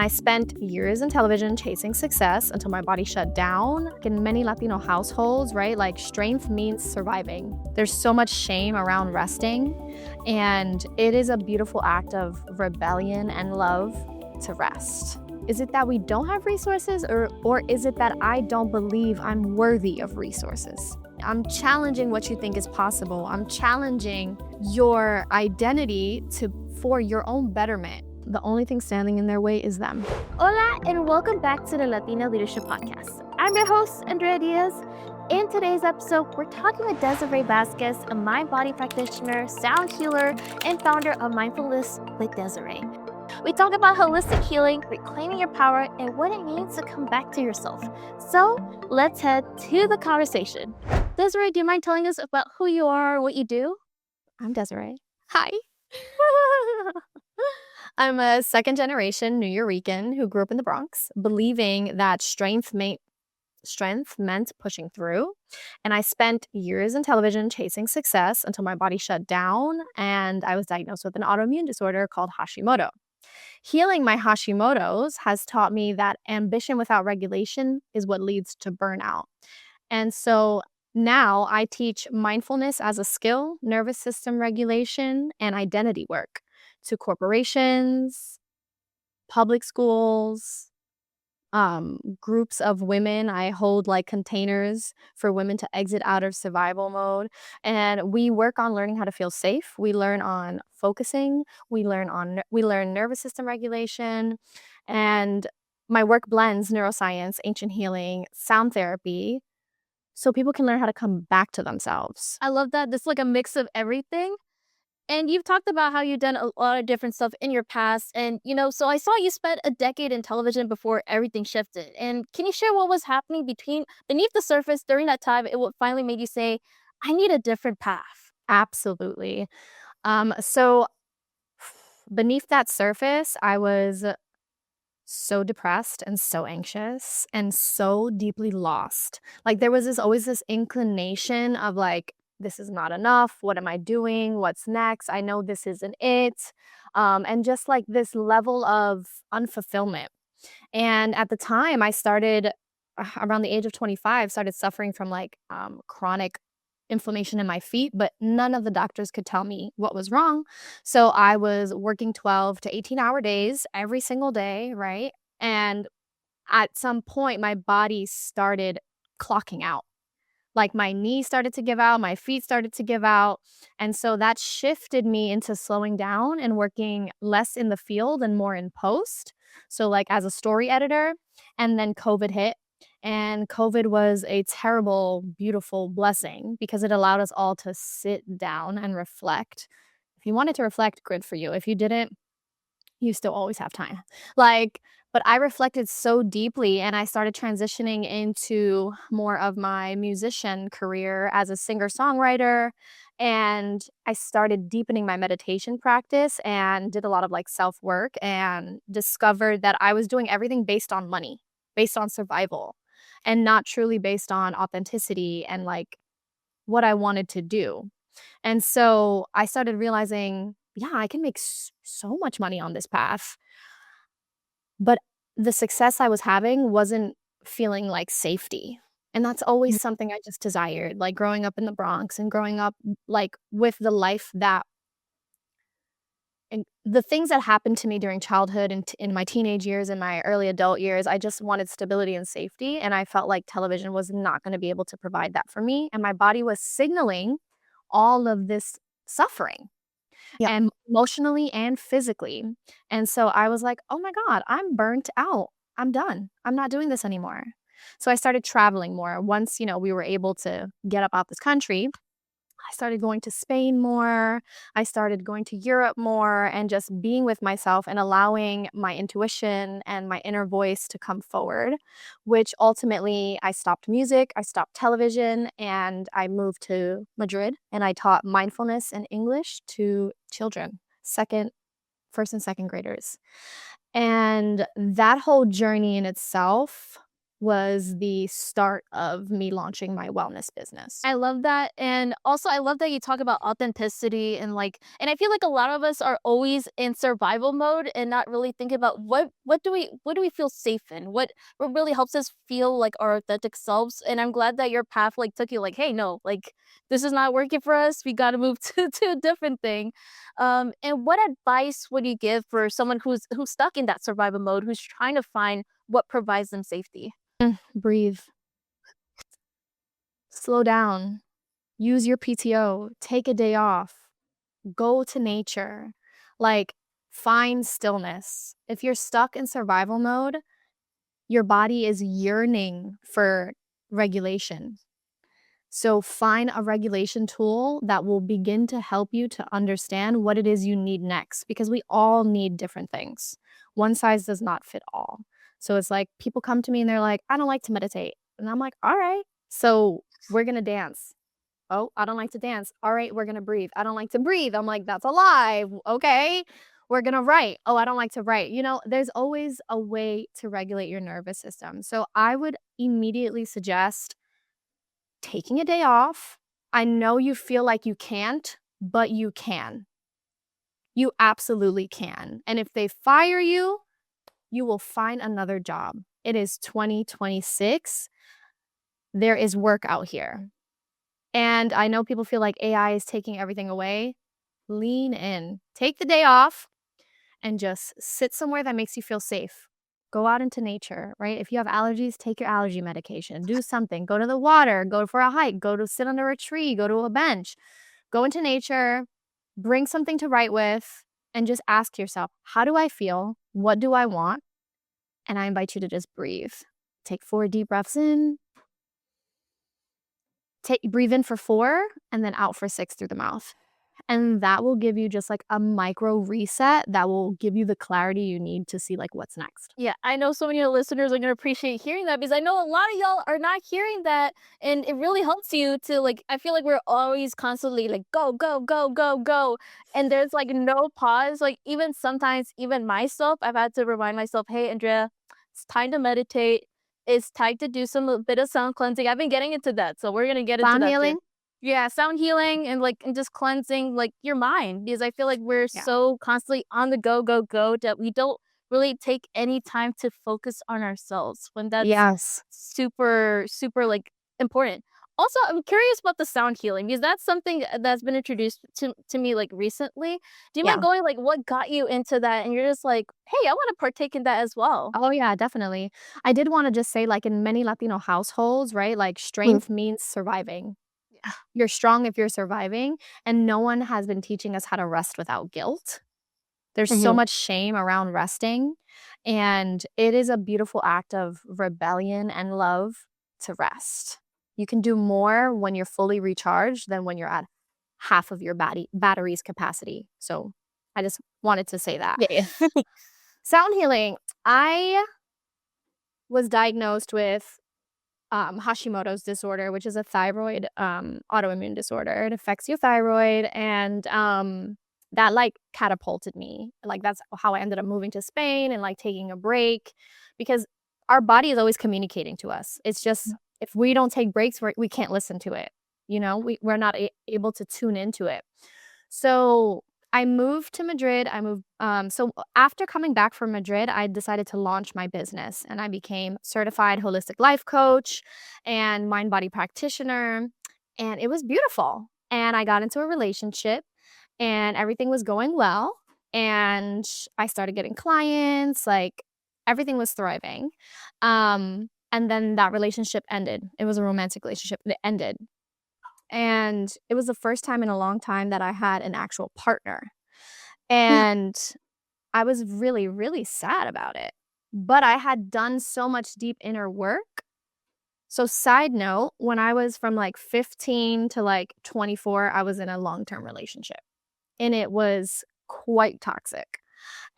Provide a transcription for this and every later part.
I spent years in television chasing success until my body shut down. In many Latino households, right, like strength means surviving. There's so much shame around resting, and it is a beautiful act of rebellion and love to rest. Is it that we don't have resources, or is it that I don't believe I'm worthy of resources? I'm challenging what you think is possible. I'm challenging your identity for your own betterment. The only thing standing in their way is them. Hola, and welcome back to the Latina Leadership Podcast. I'm your host, Andrea Diaz. In today's episode, we're talking with Desiree Vazquez, a mind-body practitioner, sound healer, and founder of Mindfulness with Desiree. We talk about holistic healing, reclaiming your power, and what it means to come back to yourself. So let's head to the conversation. Desiree, do you mind telling us about who you are, what you do? I'm Desiree. Hi. I'm a second generation Nuyorican who grew up in the Bronx, believing that strength meant pushing through. And I spent years in television chasing success until my body shut down and I was diagnosed with an autoimmune disorder called Hashimoto. Healing my Hashimoto's has taught me that ambition without regulation is what leads to burnout. And so now I teach mindfulness as a skill, nervous system regulation, and identity work to corporations, public schools, groups of women. I hold like containers for women to exit out of survival mode. And we work on learning how to feel safe. We learn on focusing. We learn nervous system regulation. And my work blends neuroscience, ancient healing, sound therapy, so people can learn how to come back to themselves. I love that. This is like a mix of everything. And you've talked about how you've done a lot of different stuff in your past. And, so I saw you spent a decade in television before everything shifted. And can you share what was happening beneath the surface during that time? What finally made you say, I need a different path? Absolutely. So beneath that surface, I was so depressed and so anxious and so deeply lost. Like there was always this inclination of like, this is not enough. What am I doing? What's next? I know this isn't it. And just like this level of unfulfillment. And at the time, I started around the age of 25, started suffering from like chronic inflammation in my feet, but none of the doctors could tell me what was wrong. So I was working 12 to 18-hour days every single day, right? And at some point, my body started clocking out. Like my knees started to give out, my feet started to give out. And so that shifted me into slowing down and working less in the field and more in post. So like as a story editor, and then COVID hit. And COVID was a terrible, beautiful blessing because it allowed us all to sit down and reflect. If you wanted to reflect, good for you. If you didn't, you still always have time. But I reflected so deeply and I started transitioning into more of my musician career as a singer-songwriter. And I started deepening my meditation practice and did a lot of like self-work and discovered that I was doing everything based on money, based on survival, and not truly based on authenticity and like what I wanted to do. And so I started realizing, yeah, I can make so much money on this path. But the success I was having wasn't feeling like safety. And that's always something I just desired, like growing up in the Bronx and growing up like with the life that and the things that happened to me during childhood and in my teenage years and my early adult years, I just wanted stability and safety. And I felt like television was not going to be able to provide that for me. And my body was signaling all of this suffering. Yeah. And emotionally and physically. And so I was like, "Oh my God, I'm burnt out. I'm done. I'm not doing this anymore." So I started traveling more. Once, we were able to get up out this country, I started going to Spain more. I started going to Europe more and just being with myself and allowing my intuition and my inner voice to come forward, which ultimately I stopped music, I stopped television, and I moved to Madrid and I taught mindfulness and English to children, first and second graders. And that whole journey in itself was the start of me launching my wellness business. I love that, and also I love that you talk about authenticity and I feel like a lot of us are always in survival mode and not really thinking about what do we feel safe in? What really helps us feel like our authentic selves, and I'm glad that your path, like, took you like, "Hey, no, like, this is not working for us, we gotta move to a different thing." And what advice would you give for someone who's stuck in that survival mode, who's trying to find what provides them safety? Breathe, slow down, use your PTO, take a day off, go to nature, like find stillness. If you're stuck in survival mode, your body is yearning for regulation. So find a regulation tool that will begin to help you to understand what it is you need next, because we all need different things. One size does not fit all. So it's like people come to me and they're like, I don't like to meditate. And I'm like, all right, so we're going to dance. Oh, I don't like to dance. All right, we're going to breathe. I don't like to breathe. I'm like, that's a lie. Okay. We're going to write. Oh, I don't like to write. There's always a way to regulate your nervous system. So I would immediately suggest taking a day off. I know you feel like you can't, but you can. You absolutely can. And if they fire you, you will find another job. It is 2026. There is work out here. And I know people feel like AI is taking everything away. Lean in. Take the day off and just sit somewhere that makes you feel safe. Go out into nature, right? If you have allergies, take your allergy medication. Do something. Go to the water, go for a hike, go to sit under a tree, go to a bench. Go into nature, bring something to write with, and just ask yourself, how do I feel? What do I want? And I invite you to just breathe. Take 4 deep breaths in. Breathe in for 4 and then out for 6 through the mouth. And that will give you just like a micro reset that will give you the clarity you need to see like what's next. Yeah, I know so many of the listeners are gonna appreciate hearing that because I know a lot of y'all are not hearing that, and it really helps you to like. I feel like we're always constantly like go, go, go, go, go, and there's like no pause. Like even sometimes, even myself, I've had to remind myself, "Hey, Andrea, it's time to meditate. It's time to do some bit of sound cleansing." I've been getting into that, so we're gonna get into Sound that too. healing? Yeah, sound healing and just cleansing like your mind because I feel like we're Yeah. so constantly on the go, go, go that we don't really take any time to focus on ourselves when that's Yes. super, super like important. Also, I'm curious about the sound healing because that's something that's been introduced to me like recently. Do you mind Yeah. going like what got you into that? And you're just like, hey, I want to partake in that as well. Oh, yeah, definitely. I did want to just say, like in many Latino households, right? Like Mm. strength means surviving. Yeah. You're strong if you're surviving, and no one has been teaching us how to rest without guilt. There's so Hmm. much shame around resting, and it is a beautiful act of rebellion and love to rest. You can do more when you're fully recharged than when you're at half of your battery's capacity. So I just wanted to say that. Yeah. Sound healing. I was diagnosed with Hashimoto's disorder, which is a thyroid autoimmune disorder. It affects your thyroid, and that like catapulted me. Like that's how I ended up moving to Spain and like taking a break, because our body is always communicating to us. It's just if we don't take breaks, we can't listen to it. We're not able to tune into it. So I moved to Madrid. So after coming back from Madrid, I decided to launch my business, and I became certified holistic life coach and mind body practitioner. And it was beautiful. And I got into a relationship and everything was going well. And I started getting clients, like everything was thriving. And then that relationship ended. It was a romantic relationship. It ended. And it was the first time in a long time that I had an actual partner. And I was really, really sad about it. But I had done so much deep inner work. So, side note, when I was from like 15 to like 24, I was in a long term relationship, and it was quite toxic.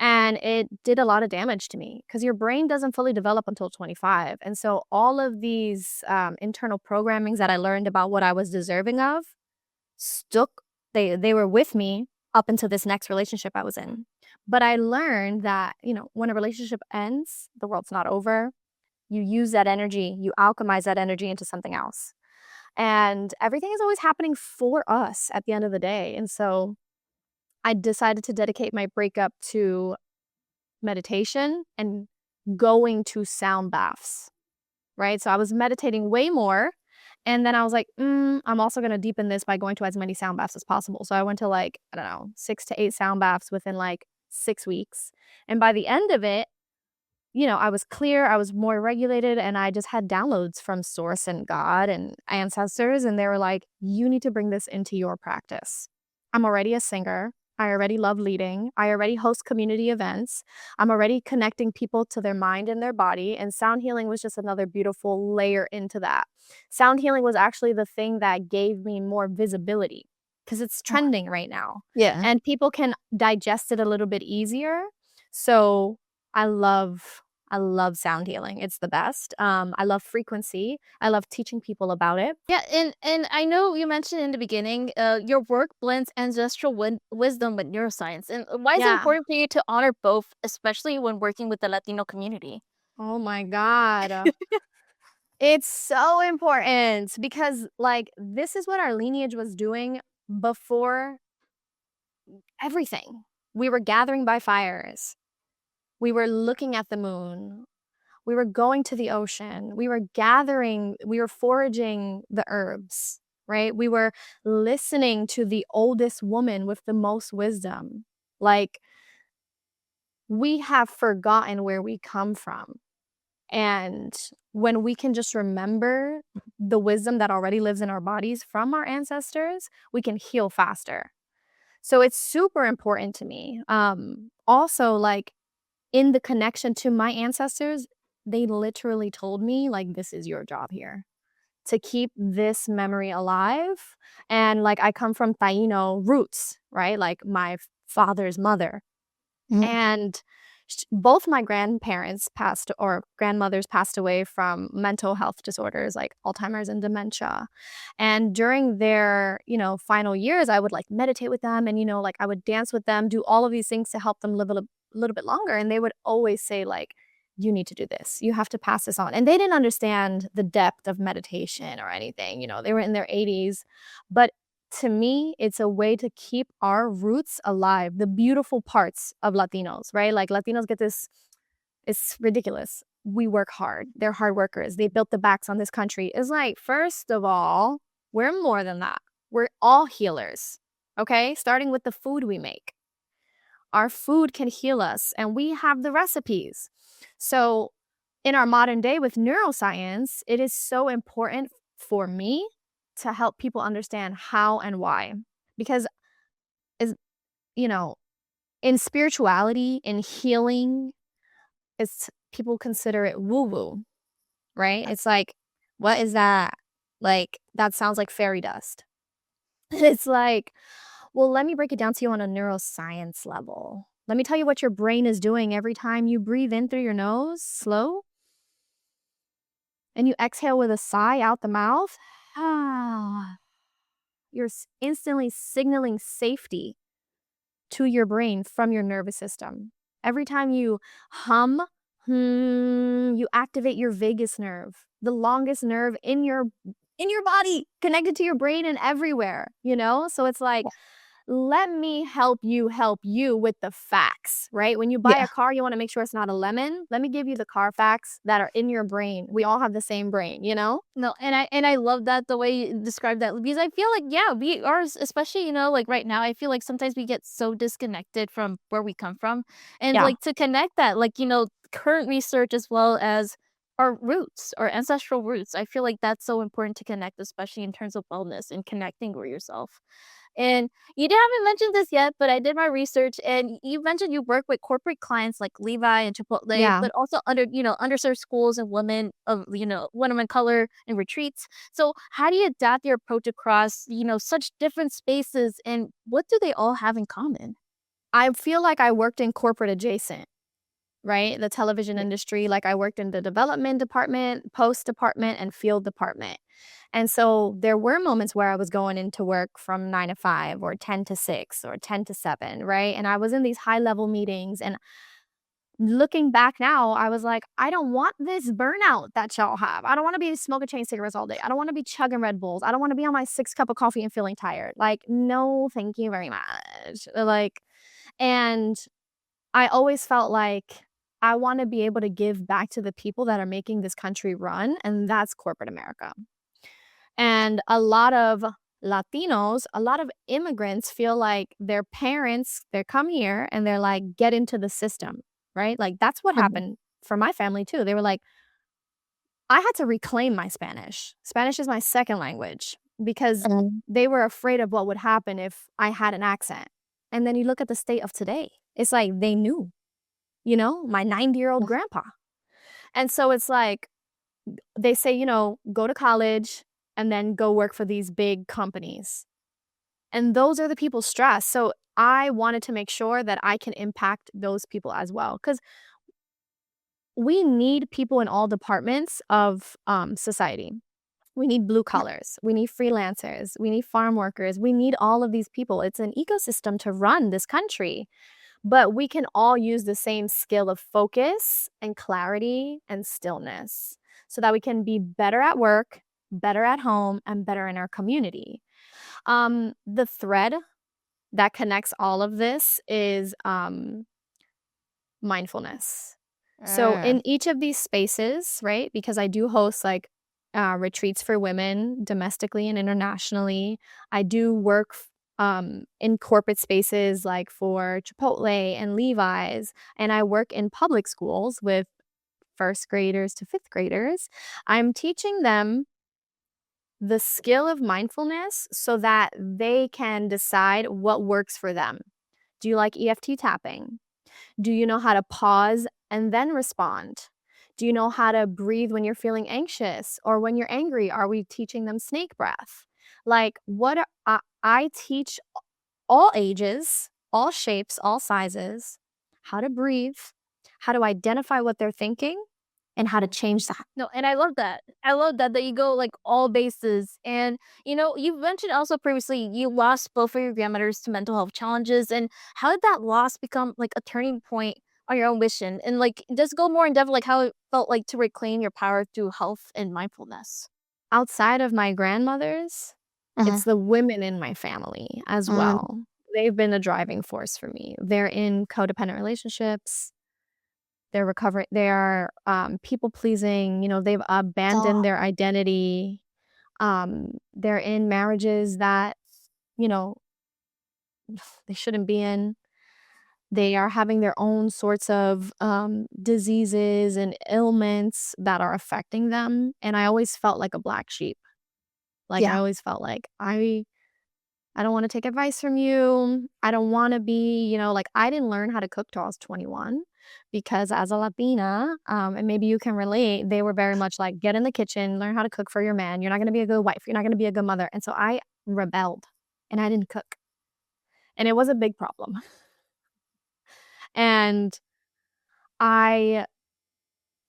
And it did a lot of damage to me because your brain doesn't fully develop until 25. And so, all of these internal programmings that I learned about what I was deserving of stuck. They were with me up until this next relationship I was in. But I learned that, when a relationship ends, the world's not over. you use that energy, you alchemize that energy into something else. And everything is always happening for us at the end of the day. And so I decided to dedicate my breakup to meditation and going to sound baths, right? So I was meditating way more. And then I was like, I'm also going to deepen this by going to as many sound baths as possible. So I went to like, I don't know, 6 to 8 sound baths within like 6 weeks. And by the end of it, I was clear, I was more regulated, and I just had downloads from source and God and ancestors. And they were like, you need to bring this into your practice. I'm already a singer. I already love leading. I already host community events. I'm already connecting people to their mind and their body. And sound healing was just another beautiful layer into that. Sound healing was actually the thing that gave me more visibility because it's trending right now. Yeah. And people can digest it a little bit easier. So I love sound healing. It's the best. I love frequency. I love teaching people about it. Yeah, and I know you mentioned in the beginning, your work blends ancestral wisdom with neuroscience. And why is it Yeah. important for you to honor both, especially when working with the Latino community? Oh my God. It's so important because like this is what our lineage was doing before everything. We were gathering by fires. We were looking at the moon. We were going to the ocean. We were gathering, we were foraging the herbs, right? We were listening to the oldest woman with the most wisdom. Like, we have forgotten where we come from. And when we can just remember the wisdom that already lives in our bodies from our ancestors, we can heal faster. So it's super important to me. Also, like, in the connection to my ancestors, they literally told me, like, "This is your job here, to keep this memory alive." And, like, I come from Taino roots, right? Like, my father's mother. Mhm. And both my grandmothers passed away from mental health disorders like Alzheimer's and dementia. And during their, final years, I would like meditate with them and, like I would dance with them, do all of these things to help them live a little bit longer. And they would always say, like, you need to do this. You have to pass this on. And they didn't understand the depth of meditation or anything. They were in their 80s. But to me, it's a way to keep our roots alive, the beautiful parts of Latinos, right? Like Latinos get this, it's ridiculous. We work hard. They're hard workers. They built the backs on this country. It's like, first of all, we're more than that. We're all healers, okay? Starting with the food we make. Our food can heal us, and we have the recipes. So, in our modern day with neuroscience, it is so important for me to help people understand how and why. Because is you know, in spirituality, in healing, it's people consider it woo-woo, right? It's like, what is that? Like, that sounds like fairy dust. It's like, well, let me break it down to you on a neuroscience level. Let me tell you what your brain is doing every time you breathe in through your nose, slow, and you exhale with a sigh out the mouth. Ah, you're instantly signaling safety to your brain from your nervous system. Every time you hum, you activate your vagus nerve, the longest nerve in your body, connected to your brain and everywhere. So it's like, let me help you with the facts, right? When you buy Yeah. a car, you want to make sure it's not a lemon. Let me give you the car facts that are in your brain. We all have the same brain. No, and I love that the way you described that because I feel like yeah, we are especially like right now I feel like sometimes we get so disconnected from where we come from and Yeah. like to connect that like current research as well as our roots, our ancestral roots. I feel like that's so important to connect, especially in terms of wellness and connecting with yourself. And haven't mentioned this yet, but I did my research and you mentioned you work with corporate clients like Levi and Chipotle, Yeah. but also underserved schools and women of, women of color and retreats. So how do you adapt your approach across, such different spaces and what do they all have in common? I feel like I worked in corporate adjacent, right? The television Yeah. industry, like I worked in the development department, post department, and field department. And so there were moments where I was going into work from 9 to 5 or 10 to 6 or 10 to 7, right? And I was in these high level meetings and looking back now, I was like, I don't want this burnout that y'all have. I don't want to be smoking chain cigarettes all day. I don't want to be chugging Red Bulls. I don't want to be on my 6 cup of coffee and feeling tired. Like, no, thank you very much. Like, and I always felt like I want to be able to give back to the people that are making this country run, and that's corporate America. And a lot of Latinos, a lot of immigrants feel like their parents, they come here and they're like, get into the system, right? Like that's what Mhm. happened for my family too. They were like, I had to reclaim my Spanish. Spanish is my second language because Mhm. they were afraid of what would happen if I had an accent. And then you look at the state of today, it's like they knew, my 90-year-old grandpa. And so it's like, they say, go to college and then go work for these big companies. And those are the people stressed. So I wanted to make sure that I can impact those people as well. Because we need people in all departments of society. We need blue collars. We need freelancers. We need farm workers. We need all of these people. It's an ecosystem to run this country. But we can all use the same skill of focus and clarity and stillness so that we can be better at work, better at home, and better in our community. The thread that connects all of this is mindfulness. So in Mm. each of these spaces, right? Because I do host like retreats for women domestically and internationally. I do work in corporate spaces like for Chipotle and Levi's, and I work in public schools with first graders to fifth graders. I'm teaching them the skill of mindfulness so that they can decide what works for them. Do you like EFT tapping? Do you know how to pause and then respond? Do you know how to breathe when you're feeling anxious or when you're angry? Are we teaching them snake breath? Like, I teach all ages, all shapes, all sizes, how to breathe, how to identify what they're thinking, and how to change that. No, and I love that. I love that you go like all bases. And you mentioned also previously you lost both of your grandmothers to mental health challenges. And how did that loss become like a turning point on your own mission? And like, just go more in depth, like how it felt like to reclaim your power through health and mindfulness. Outside of my grandmothers, Uh-huh. it's the women in my family as Mm. well. They've been a driving force for me. They're in codependent relationships. They are, people pleasing, they've Oh, abandoned their identity. They're in marriages that, you know, they shouldn't be in. They are having their own sorts of, diseases and ailments that are affecting them, and I always felt like a black sheep. Like, I yeah. always felt like, I don't wanna take advice from you. I don't wanna be, like, I didn't learn how to cook till I was 21 because as a Latina, and maybe you can relate, they were very much like, "Get in the kitchen, learn how to cook for your man. You're not gonna be a good wife. You're not gonna be a good mother." And so I rebelled, and I didn't cook, and it was a big problem. And I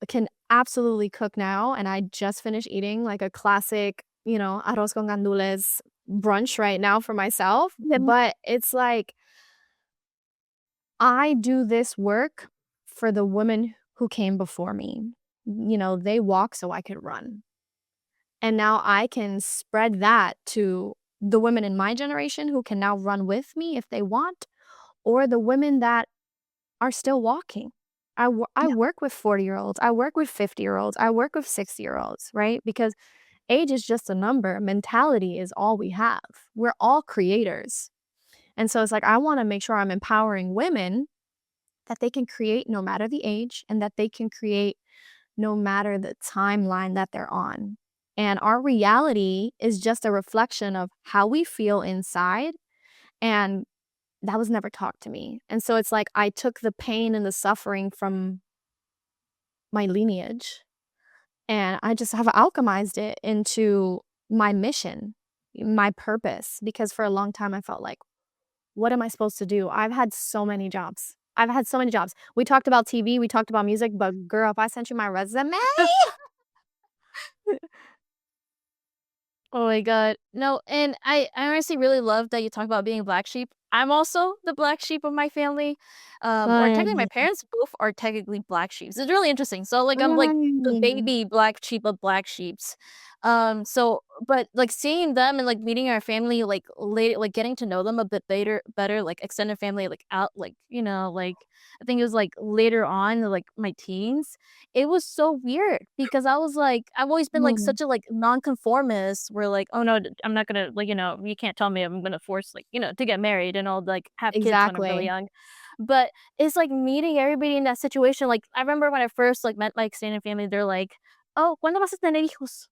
can absolutely cook now, and I just finished eating, like, a classic, arroz con gandules brunch right now for myself, Yeah. but it's like I do this work for the women who came before me. They walk so I could run. And now I can spread that to the women in my generation who can now run with me if they want, or the women that are still walking. I Yeah. work with 40-year-olds. I work with 50-year-olds. I work with 60-year-olds, right? Because age is just a number. Mentality is all we have. We're all creators. And so it's like, I want to make sure I'm empowering women that they can create no matter the age and that they can create no matter the timeline that they're on. And our reality is just a reflection of how we feel inside. And that was never taught to me. And so it's like I took the pain and the suffering from my lineage and I just have alchemized it into my mission, my purpose. Because for a long time, I felt like, what am I supposed to do? I've had so many jobs. I've had so many jobs. We talked about TV, we talked about music, but girl, if I sent you my resume, Oh my god. No, and I honestly really love that you talk about being a black sheep. I'm also the black sheep of my family, or technically my Funny. parents both are technically black sheeps. It's really interesting. So, like, I'm, like, the Mm. baby black sheep of black sheeps. So but, like, seeing them and, like, meeting our family, like, late like, getting to know them a bit later better, like, extended family, like, out like, like, I think it was, like, later on, like, my teens, it was so weird because I was like I've always been, like, Mm. such a, like, nonconformist where, like, "Oh, no, I'm not gonna, like, you can't tell me I'm gonna force, like, to get married and I'll, like, have kids when I'm really Exactly. young." But it's, like, meeting everybody in that situation, like, I remember when I first, like, met my extended family, they're like, "Oh, ¿cuándo vas a tener hijos?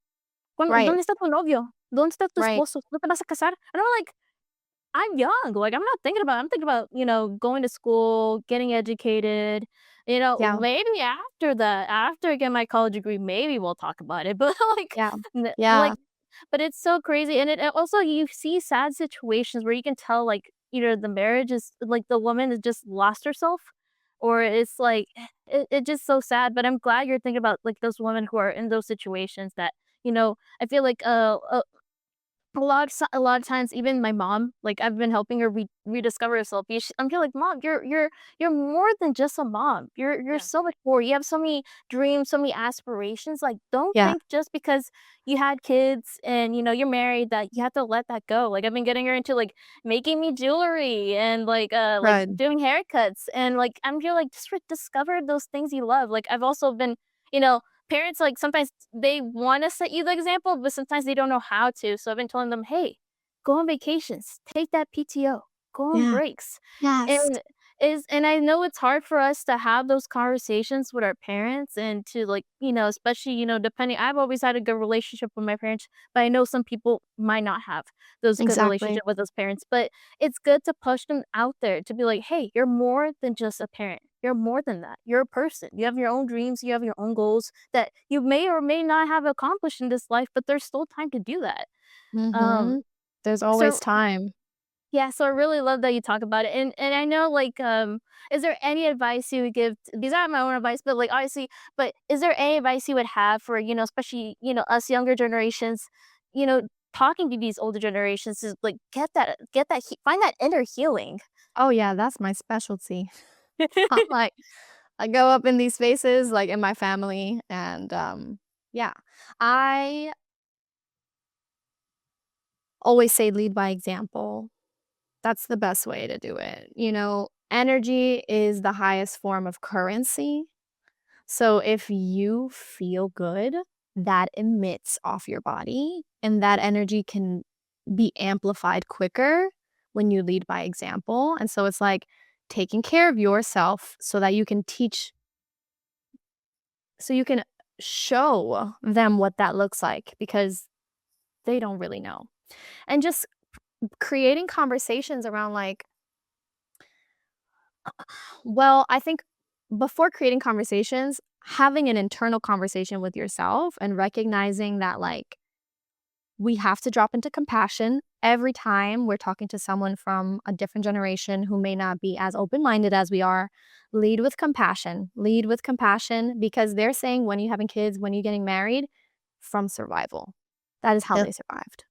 Right, ¿Dónde está tu novio? ¿Dónde está tu right. esposo? ¿No te vas a casar?" And I'm like, I'm young, like, I'm thinking about, going to school, getting educated, Yeah, maybe after that, after I get my college degree, maybe we'll talk about it, but, like yeah, n yeah, like but it's so crazy, and it also you see sad situations where you can tell, like, either the marriage is like, the woman has just lost herself, or it's, like, it just so sad, but I'm glad you're thinking about, like, those women who are in those situations that, I feel like, a lot of times, even my mom, like, I've been helping her rediscover herself. I'm here like, "Mom, you're more than just a mom. You're yeah, so much more. You have so many dreams, so many aspirations. Like, don't yeah, think just because you had kids and, you're married that you have to let that go." Like, I've been getting her into, like, making me jewelry and, like, good. doing haircuts, and, like, I'm here like, just discover those things you love. Like, I've also been, you know parents, like, sometimes they wanna set you the example, but sometimes they don't know how to, so I've been telling them, "Hey, go on vacations, take that PTO, go on Yeah, breaks." yes, And and I know it's hard for us to have those conversations with our parents and to, like, especially, depending I've always had a good relationship with my parents, but I know some people might not have those good exactly. relationship with those parents, but it's good to push them out there to be like, "Hey, you're more than just a parent. You're more than that. You're a person. You have your own dreams, you have your own goals that you may or may not have accomplished in this life, but there's still time to do that." Um, Mhm. There's always so time. yeah, so I really love that you talk about it, and I know, like, is there any advice you would give these aren't my own advice, but, like, obviously but is there any advice you would have for, especially, us younger generations, you know, talking to these older generations to, like, get that find that inner healing? Oh, yeah, that's my specialty. I'm like I go up in these spaces, like, in my family, and, yeah. I always say lead by example. That's the best way to do it, Energy is the highest form of currency. So if you feel good, that emits off your body, and that energy can be amplified quicker when you lead by example. And so it's like taking care of yourself so that you can you can show them what that looks like because they don't really know. And just creating conversations around like, well, I think before creating conversations, having an internal conversation with yourself and recognizing that like we have to drop into compassion every time we're talking to someone from a different generation who may not be as open minded as we are. Lead with compassion. Lead with compassion because they're saying when you having kids, when you getting married, from survival. That is how Yeah. they survived.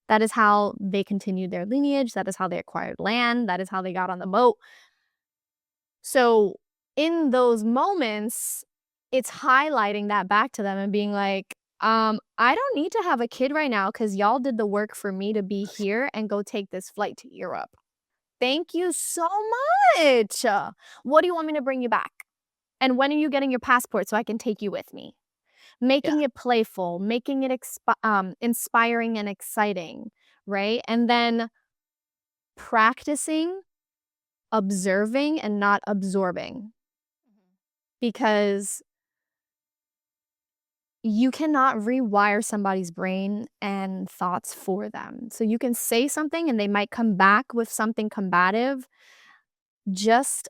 That is how they continued their lineage. That is how they acquired land. That is how they got on the boat. So, in those moments, it's highlighting that back to them and being like, I don't need to have a kid right now because y'all did the work for me to be here and go take this flight to Europe. Thank you so much. What do you want me to bring you back? And when are you getting your passport so I can take you with me? Yeah. Making it playful, making it inspiring and exciting, right? And then practicing observing and not absorbing because you cannot rewire somebody's brain and thoughts for them. So you can say something and they might come back with something combative. Just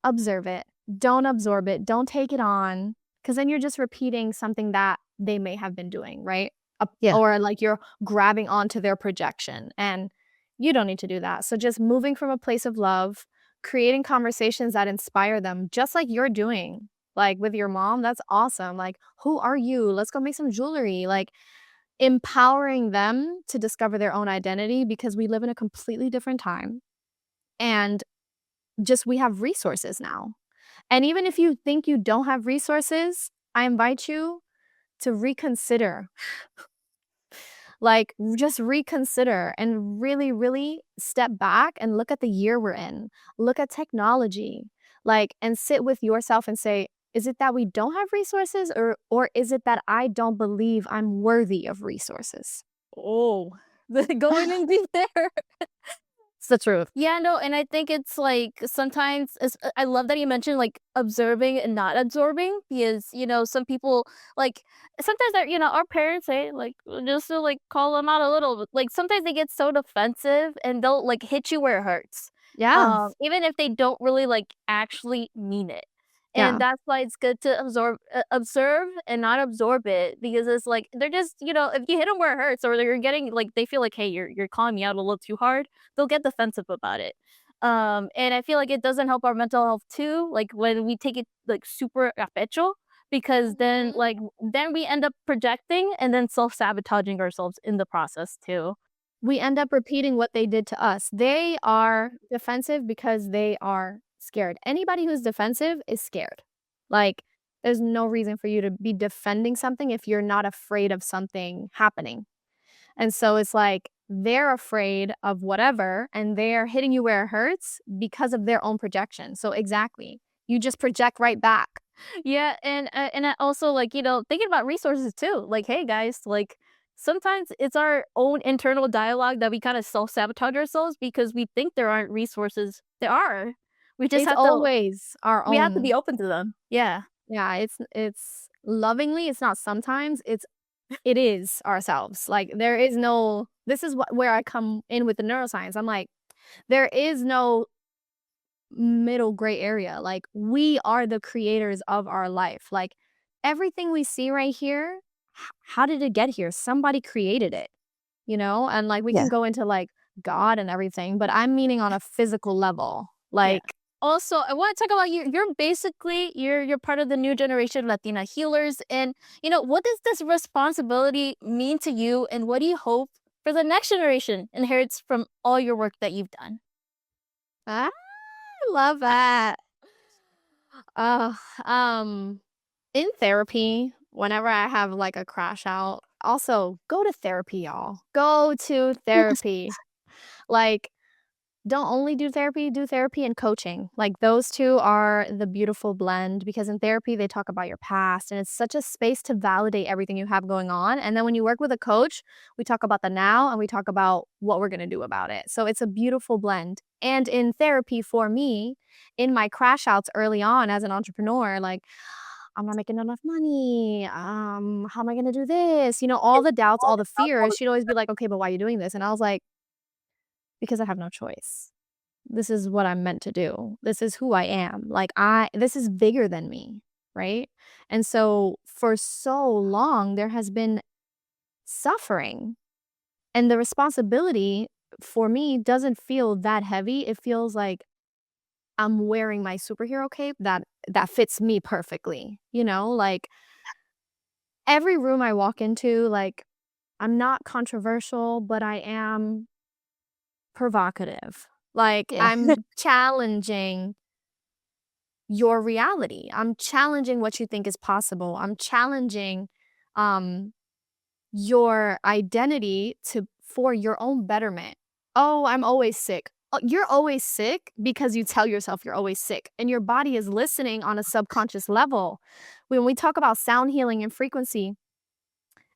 observe it. Don't absorb it. Don't take it on because then you're just repeating something that they may have been doing, right? Yeah. Or like you're grabbing onto their projection and you don't need to do that. So just moving from a place of love, creating conversations that inspire them, just like you're doing. Like with your mom, that's awesome. Like, who are you? Let's go make some jewelry. Like, empowering them to discover their own identity because we live in a completely different time. And just we have resources now. And even if you think you don't have resources, I invite you to reconsider. Like, just reconsider and really, really step back and look at the year we're in. Look at technology, like, and sit with yourself and say, is it that we don't have resources, or is it that I don't believe I'm worthy of resources? Oh, going in deep there. It's the truth. Yeah, no, and I think it's like sometimes I love that you mentioned like observing and not absorbing because some people like sometimes our parents say like just to like call them out a little bit like sometimes they get so defensive and they'll like hit you where it hurts, Yeah. even if they don't really like actually mean it. And Yeah. that's why it's good to observe and not absorb it because it's like they're just if you hit them where it hurts or you're getting like they feel like hey you're calling me out a little too hard, they'll get defensive about it. And I feel like it doesn't help our mental health too, like when we take it like super a pecho, because then Mhm. then we end up projecting and then self-sabotaging ourselves in the process too. We end up repeating what they did to us. They are defensive because they are scared. Anybody who's defensive is scared. Like, there's no reason for you to be defending something if you're not afraid of something happening. And so it's like they're afraid of whatever and they're hitting you where it hurts because of their own projection. So exactly. You just project right back. Yeah, and I also like, thinking about resources too. Like, hey guys, like sometimes it's our own internal dialogue that we kind of self-sabotage ourselves because we think there aren't resources. There are. We just It's have to always our we have to own. be open to them. Yeah. Yeah, it's lovingly, it's not sometimes, it is ourselves. Like, there is no this is where I come in with the neuroscience. I'm like, there is no middle gray area. Like, we are the creators of our life. Like, everything we see right here, how did it get here? Somebody created it, you know? And, like, we can Yeah. go into, like, God and everything, but I'm meaning on a physical level. Yeah. Like, Also, I want to talk about you. You're basically you're part of the new generation Latina healers, and what does this responsibility mean to you, and what do you hope for the next generation inherits from all your work that you've done? I love that. Uh, um, in therapy, whenever I have, like, a crash out also, go to therapy, y'all. Go to Yes. therapy. Like, don't only do therapy and coaching. Like, those 2 are the beautiful blend because in therapy, they talk about your past, and it's such a space to validate everything you have going on, and then when you work with a coach, we talk about the now, and we talk about what we're gonna do about it. So it's a beautiful blend. And in therapy for me, in my crash outs early on as an entrepreneur, like, "I'm not making enough money, how am I gonna do this?" You know, all the doubts, all the fears, she'd always be like, "Okay, but why are you doing this?" And I was like, "Because I have no choice." This is what I'm meant to do. This is who I am. Like, this is bigger than me, right? And so for so long there has been suffering, and the responsibility for me doesn't feel that heavy. It feels like I'm wearing my superhero cape that fits me perfectly, you know? Like, every room I walk into, like, I'm not controversial, but I am provocative. Like, Yeah. I'm challenging your reality. I'm challenging what you think is possible. I'm challenging um your identity to for your own betterment. Oh, I'm always sick. Oh, you're always sick because you tell yourself you're always sick and your body is listening on a subconscious level. When we talk about sound healing and frequency,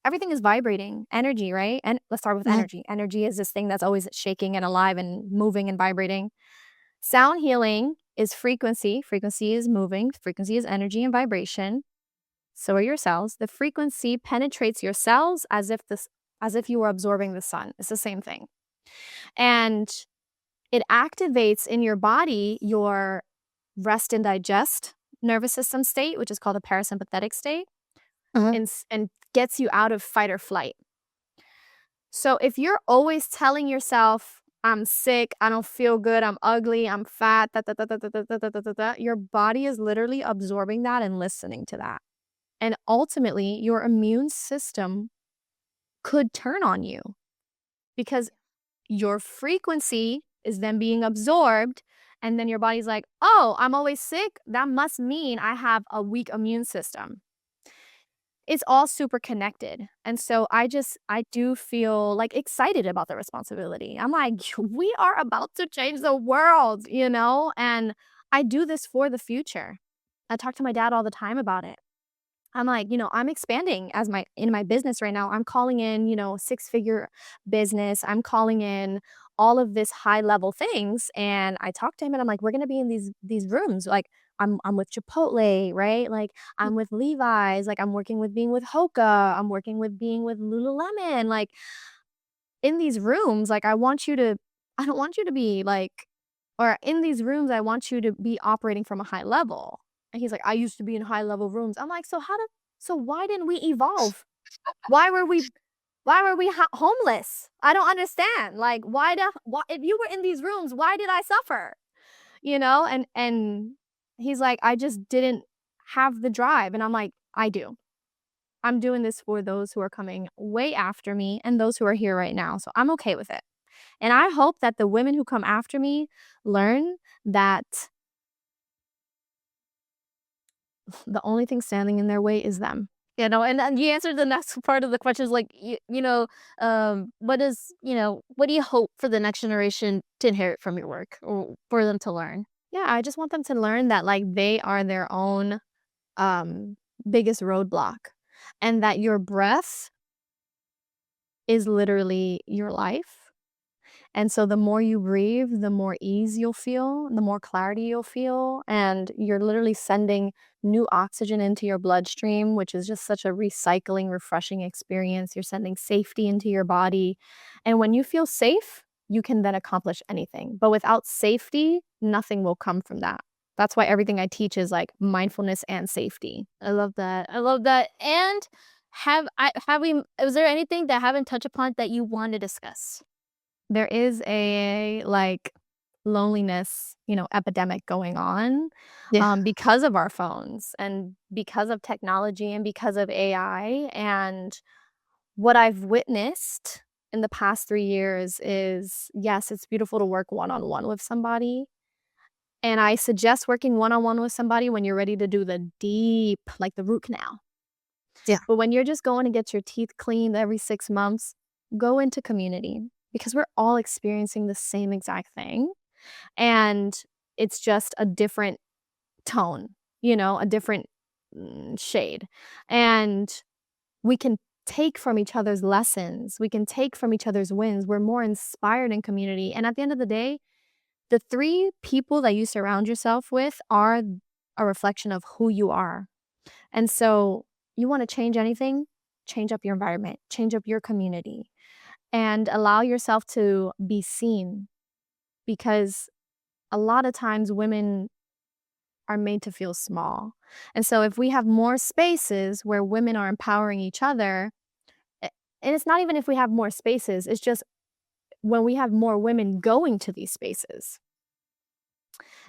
everything is vibrating, energy, right? And let's start with Mhm. energy. Energy is this thing that's always shaking and alive and moving and vibrating. Sound healing is frequency. Frequency is moving. Frequency is energy and vibration. So are your cells. The frequency penetrates your cells as if you were absorbing the sun. It's the same thing. And it activates in your body your rest and digest nervous system state, which is called the parasympathetic state, Mhm. and gets you out of fight or flight. So if you're always telling yourself, I'm sick, I don't feel good, I'm ugly, I'm fat, your body is literally absorbing that and listening to that. And ultimately, your immune system could turn on you because your frequency is then being absorbed, and then your body's like, "Oh, I'm always sick? That must mean I have a weak immune system." It's all super connected, and so I do feel, like, excited about the responsibility. I'm like, "We are about to change the world," you know, and I do this for the future. I talk to my dad all the time about it. I'm like, I'm expanding as my in my business right now. I'm calling in, six-figure business. I'm calling in all of this high level things. And I talked to him and I'm like, we're gonna be in these rooms. Like I'm with Chipotle, right? Like I'm with Levi's, like I'm working with being with Hoka, I'm working with being with Lululemon. Like in these rooms, like I don't want you to be like or in these rooms, I want you to be operating from a high level. And he's like, I used to be in high level rooms. I'm like, so why didn't we evolve? Why were we homeless? I don't understand. Like, why if you were in these rooms, why did I suffer? And he's like, I just didn't have the drive. And I'm like, I do. I'm doing this for those who are coming way after me and those who are here right now. So I'm okay with it. And I hope that the women who come after me learn that the only thing standing in their way is them. And you answered the next part of the question is like, what do you hope for the next generation to inherit from your work or for them to learn? Yeah, I just want them to learn that, like, they are their own, biggest roadblock, and that your breath is literally your life. And so the more you breathe, the more ease you'll feel, the more clarity you'll feel, and you're literally sending new oxygen into your bloodstream, which is just such a recycling, refreshing experience. You're sending safety into your body. And when you feel safe, you can then accomplish anything. But without safety, nothing will come from that. That's why everything I teach is like mindfulness and safety. I love that. I love that. And was there anything that I haven't touched upon that you want to discuss? There is a, like, loneliness, epidemic going on, Yeah. because of our phones and because of technology and because of AI, and what I've witnessed in the past 3 years is, yes, it's beautiful to work one-on-one with somebody, and I suggest working one-on-one with somebody when you're ready to do the deep, like, the root canal. Yeah. But when you're just going to get your teeth cleaned every 6 months, go into community because we're all experiencing the same exact thing, and it's just a different tone, a different, shade, and we can take from each other's lessons, we can take from each other's wins, we're more inspired in community, and at the end of the day, the 3 people that you surround yourself with are a reflection of who you are. And so, you wanna change anything? Change up your environment, change up your community, and allow yourself to be seen because a lot of times women are made to feel small. And so if we have more spaces where women are empowering each other, a and it's not even if we have more spaces, it's just when we have more women going to these spaces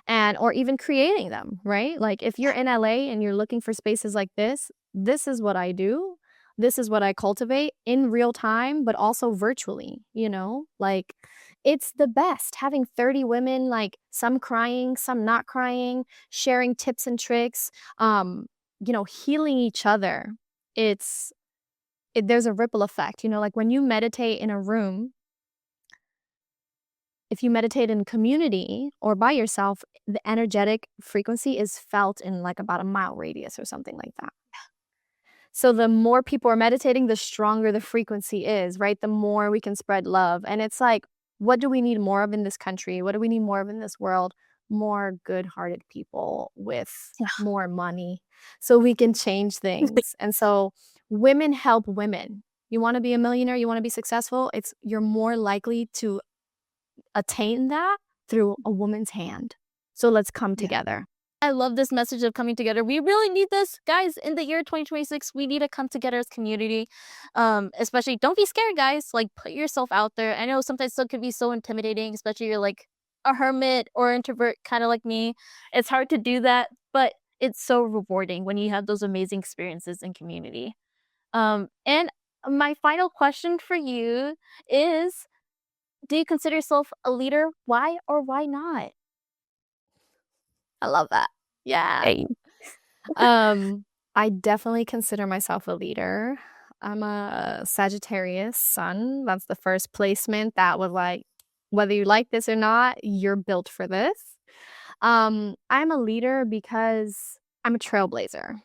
and or even creating them, right? Like if you're in LA and you're looking for spaces like this is what I do. This is what I cultivate in real time, but also virtually. Like it's the best having 30 women, like some crying, some not crying, sharing tips and tricks, healing each other. There's a ripple effect, like when you meditate in a room, if you meditate in community or by yourself, the energetic frequency is felt in like about a mile radius or something like that. So the more people are meditating, the stronger the frequency is, right? The more we can spread love. And it's like, what do we need more of in this country? What do we need more of in this world? More good-hearted people with Yeah. more money so we can change things. And so women help women. You want to be a millionaire, you want to be successful, you're more likely to attain that through a woman's hand. So let's come Yeah. together. I love this message of coming together. We really need this, guys. In the year 2026, we need to come together as community. Especially, don't be scared, guys. Like, put yourself out there. I know sometimes it can be so intimidating, especially you're like a hermit or introvert, kind of like me. It's hard to do that, but it's so rewarding when you have those amazing experiences in community. And my final question for you is, Do you consider yourself a leader? Why or why not? I love that. Yeah. Hey. Um, I definitely consider myself a leader. I'm a Sagittarius sun. That's the first placement that was like, whether you like this or not, you're built for this. I'm a leader because I'm a trailblazer.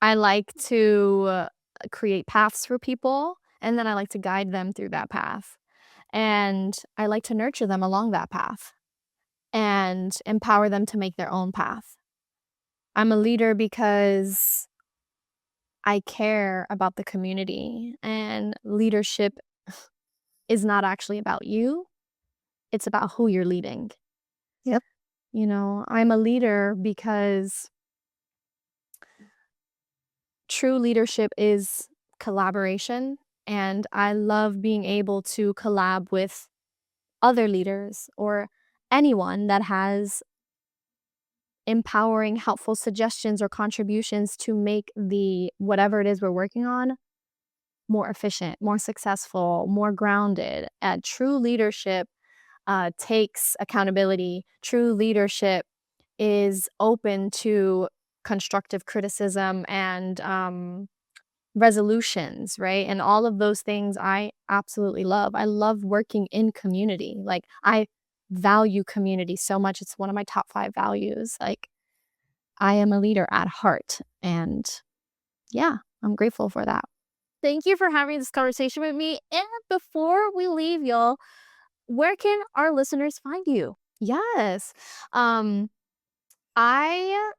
I like to create paths for people, and then I like to guide them through that path. And I like to nurture them along that path and empower them to make their own path. I'm a leader because I care about the community, and leadership is not actually about you, it's about who you're leading. Yep. You know, I'm a leader because true leadership is collaboration, and I love being able to collab with other leaders or anyone that has empowering, helpful suggestions or contributions to make the whatever it is we're working on more efficient, more successful, more grounded. True leadership takes accountability. True leadership is open to constructive criticism and resolutions, right? And all of those things I absolutely love. I love working in community. Like, I value community so much. It's one of my top 5 values. Like, I am a leader at heart. And yeah, I'm grateful for that. Thank you for having this conversation with me. And before we leave, y'all, where can our listeners find you? Yes. Um, I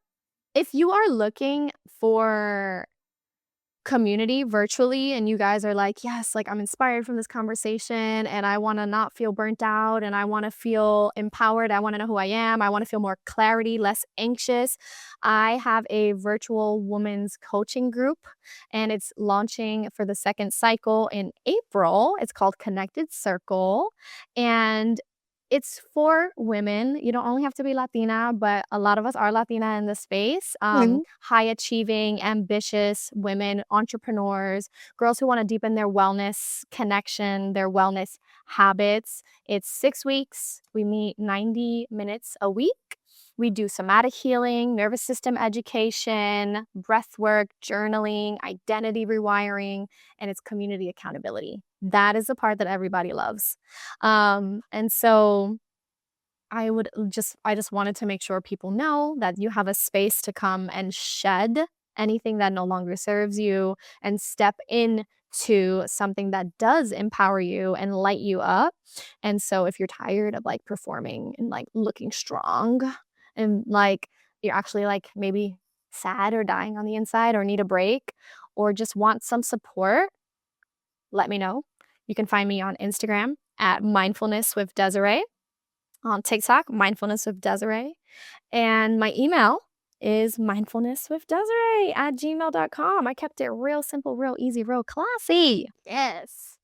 if you are looking for community virtually and you guys are like, yes, like I'm inspired from this conversation and I want to not feel burnt out and I want to feel empowered. I want to know who I am. I want to feel more clarity, less anxious. I have a virtual women's coaching group and it's launching for the second cycle in April. It's called Connected Circle and it's for women. You don't only have to be Latina, but a lot of us are Latina in the space. Mhm. High achieving, ambitious women, entrepreneurs, girls who want to deepen their wellness connection, their wellness habits. It's 6 weeks. We meet 90 minutes a week. We do somatic healing, nervous system education, breath work, journaling, identity rewiring, and it's community accountability. That is the part that everybody loves. And so I just wanted to make sure people know that you have a space to come and shed anything that no longer serves you and step into something that does empower you and light you up. And so if you're tired of like performing and like looking strong and like you're actually like maybe sad or dying on the inside or need a break or just want some support, let me know. You can find me on Instagram at mindfulness with Desiree, on TikTok, mindfulness with Desiree. And my email is mindfulnesswithdesiree@gmail.com. I kept it real simple, real easy, real classy. Yes.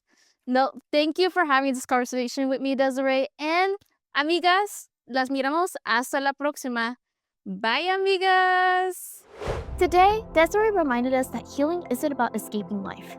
No, thank you for having this conversation with me, Desiree. And amigas, las miramos hasta la próxima. Bye, amigas. Today, Desiree reminded us that healing isn't about escaping life.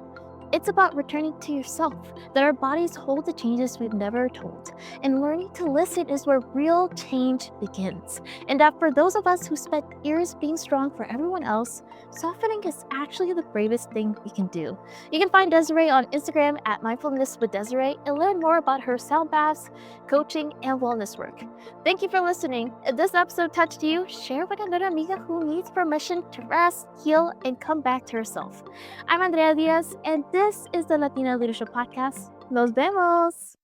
It's about returning to yourself, that our bodies hold the changes we've never told, and learning to listen is where real change begins. And that for those of us who spent years being strong for everyone else, softening is actually the bravest thing we can do. You can find Desiree on Instagram at Mindfulness with Desiree and learn more about her sound baths, coaching, and wellness work. Thank you for listening. If this episode touched you, share with another amiga who needs permission to rest, heal, and come back to herself. I'm Andrea Diaz, and this is the Latina Leadership Podcast. Nos vemos!